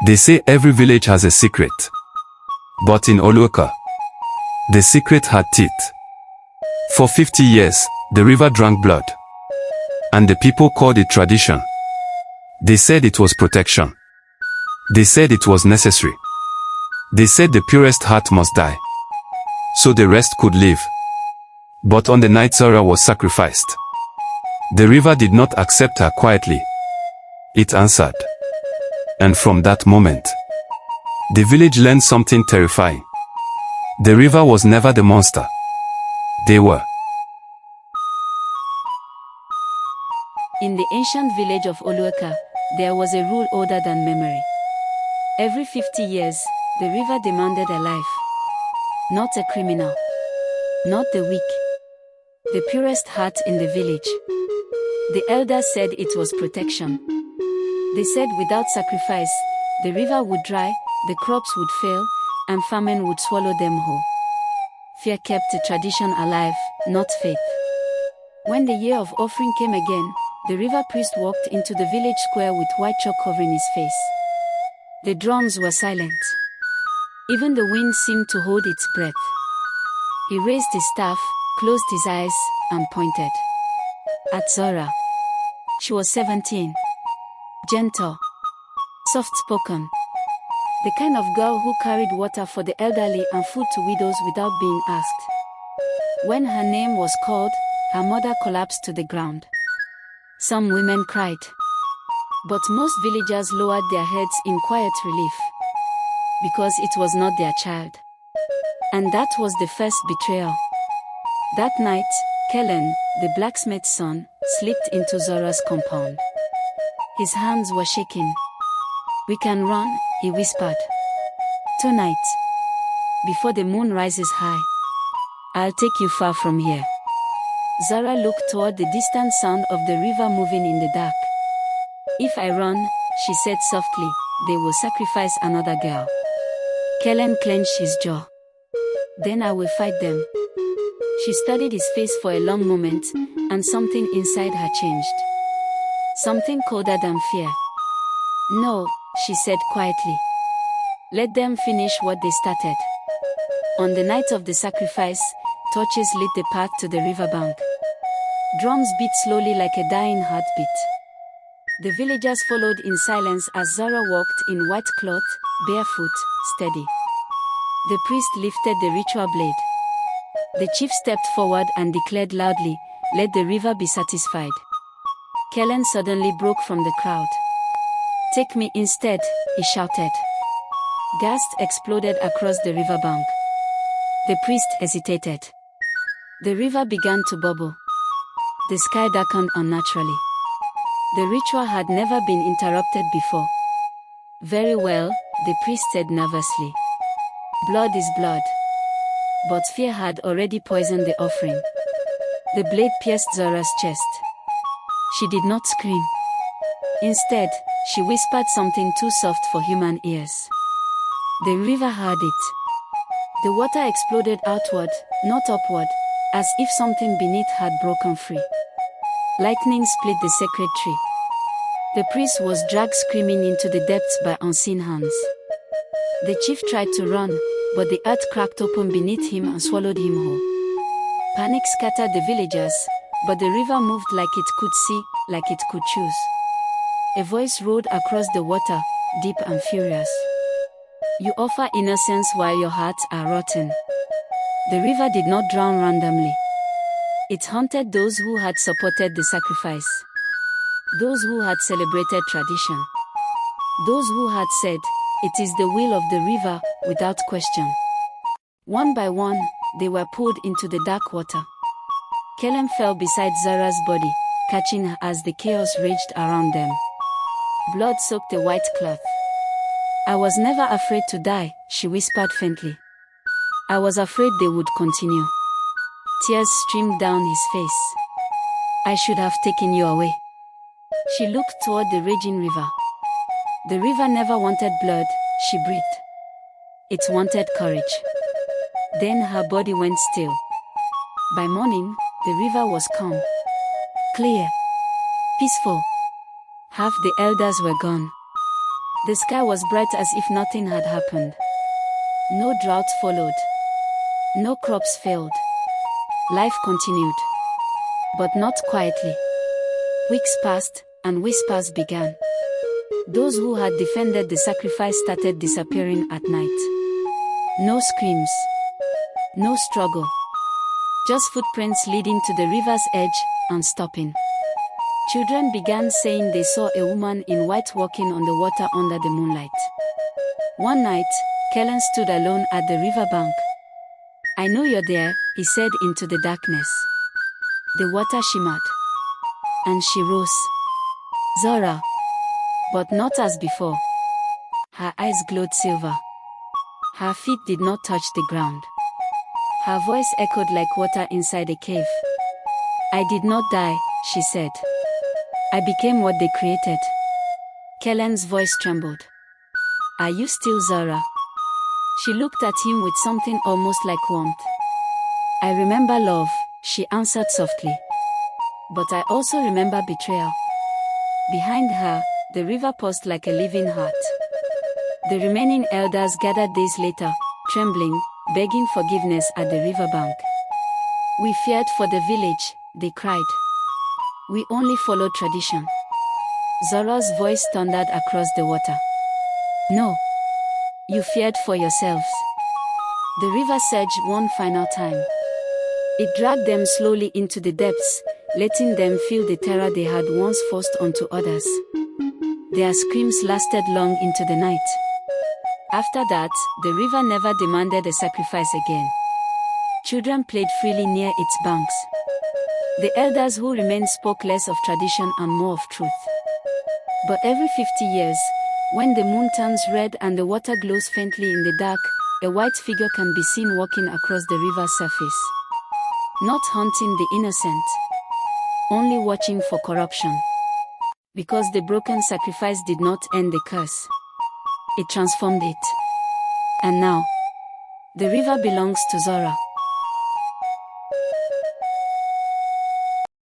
They say every village has a secret. But in Oluoka, the secret had teeth. For 50 years, the river drank blood. And the people called it tradition. They said it was protection. They said it was necessary. They said the purest heart must die, so the rest could live. But on the night Zara was sacrificed, the river did not accept her quietly. It answered. And from that moment, the village learned something terrifying. The river was never the monster. They were. In the ancient village of Oluoka, there was a rule older than memory. Every 50 years, the river demanded a life. Not a criminal. Not the weak. The purest heart in the village. The elders said it was protection. They said without sacrifice, the river would dry, the crops would fail, and famine would swallow them whole. Fear kept the tradition alive, not faith. When the year of offering came again, the river priest walked into the village square with white chalk covering his face. The drums were silent. Even the wind seemed to hold its breath. He raised his staff, closed his eyes, and pointed at Zora. She was 17. Gentle. Soft-spoken. The kind of girl who carried water for the elderly and food to widows without being asked. When her name was called, her mother collapsed to the ground. Some women cried. But most villagers lowered their heads in quiet relief. Because it was not their child. And that was the first betrayal. That night, Kellen, the blacksmith's son, slipped into Zora's compound. His hands were shaking. "We can run," he whispered. "Tonight, before the moon rises high, I'll take you far from here." Zara looked toward the distant sound of the river moving in the dark. "If I run," she said softly, "they will sacrifice another girl." Kellen clenched his jaw. "Then I will fight them." She studied his face for a long moment, and something inside her changed. Something colder than fear. "No," she said quietly. "Let them finish what they started." On the night of the sacrifice, torches lit the path to the riverbank. Drums beat slowly like a dying heartbeat. The villagers followed in silence as Zara walked in white cloth, barefoot, steady. The priest lifted the ritual blade. The chief stepped forward and declared loudly, "Let the river be satisfied." Kellen suddenly broke from the crowd. "Take me instead," he shouted. Gasps exploded across the riverbank. The priest hesitated. The river began to bubble. The sky darkened unnaturally. The ritual had never been interrupted before. "Very well," the priest said nervously. "Blood is blood." But fear had already poisoned the offering. The blade pierced Zora's chest. She did not scream. Instead, she whispered something too soft for human ears. The river heard it. The water exploded outward, not upward, as if something beneath had broken free. Lightning split the sacred tree. The priest was dragged screaming into the depths by unseen hands. The chief tried to run, but the earth cracked open beneath him and swallowed him whole. Panic scattered the villagers, but the river moved like it could see, like it could choose. A voice roared across the water, deep and furious. "You offer innocence while your hearts are rotten." The river did not drown randomly. It haunted those who had supported the sacrifice. Those who had celebrated tradition. Those who had said, "It is the will of the river," without question. One by one, they were pulled into the dark water. Kellen fell beside Zara's body, catching her as the chaos raged around them. Blood soaked the white cloth. "I was never afraid to die," she whispered faintly. "I was afraid they would continue." Tears streamed down his face. "I should have taken you away." She looked toward the raging river. The river never wanted blood, she breathed. It wanted courage. Then her body went still. By morning, the river was calm. Clear. Peaceful. Half the elders were gone. The sky was bright as if nothing had happened. No drought followed. No crops failed. Life continued. But not quietly. Weeks passed, and whispers began. Those who had defended the sacrifice started disappearing at night. No screams. No struggle. Just footprints leading to the river's edge, and stopping. Children began saying they saw a woman in white walking on the water under the moonlight. One night, Kellen stood alone at the riverbank. "I know you're there," he said into the darkness. The water shimmered. And she rose. Zora. But not as before. Her eyes glowed silver. Her feet did not touch the ground. Her voice echoed like water inside a cave. "I did not die," she said. "I became what they created." Kellen's voice trembled. "Are you still Zora?" She looked at him with something almost like warmth. "I remember love," she answered softly. "But I also remember betrayal." Behind her, the river paused like a living heart. The remaining elders gathered days later, trembling, begging forgiveness at the riverbank. "We feared for the village," they cried. "We only followed tradition." Zora's voice thundered across the water. "No. You feared for yourselves." The river surged one final time. It dragged them slowly into the depths, letting them feel the terror they had once forced onto others. Their screams lasted long into the night. After that, the river never demanded a sacrifice again. Children played freely near its banks. The elders who remained spoke less of tradition and more of truth. But every 50 years, when the moon turns red and the water glows faintly in the dark, a white figure can be seen walking across the river's surface. Not hunting the innocent. Only watching for corruption. Because the broken sacrifice did not end the curse. It transformed it. And now, the river belongs to Zora.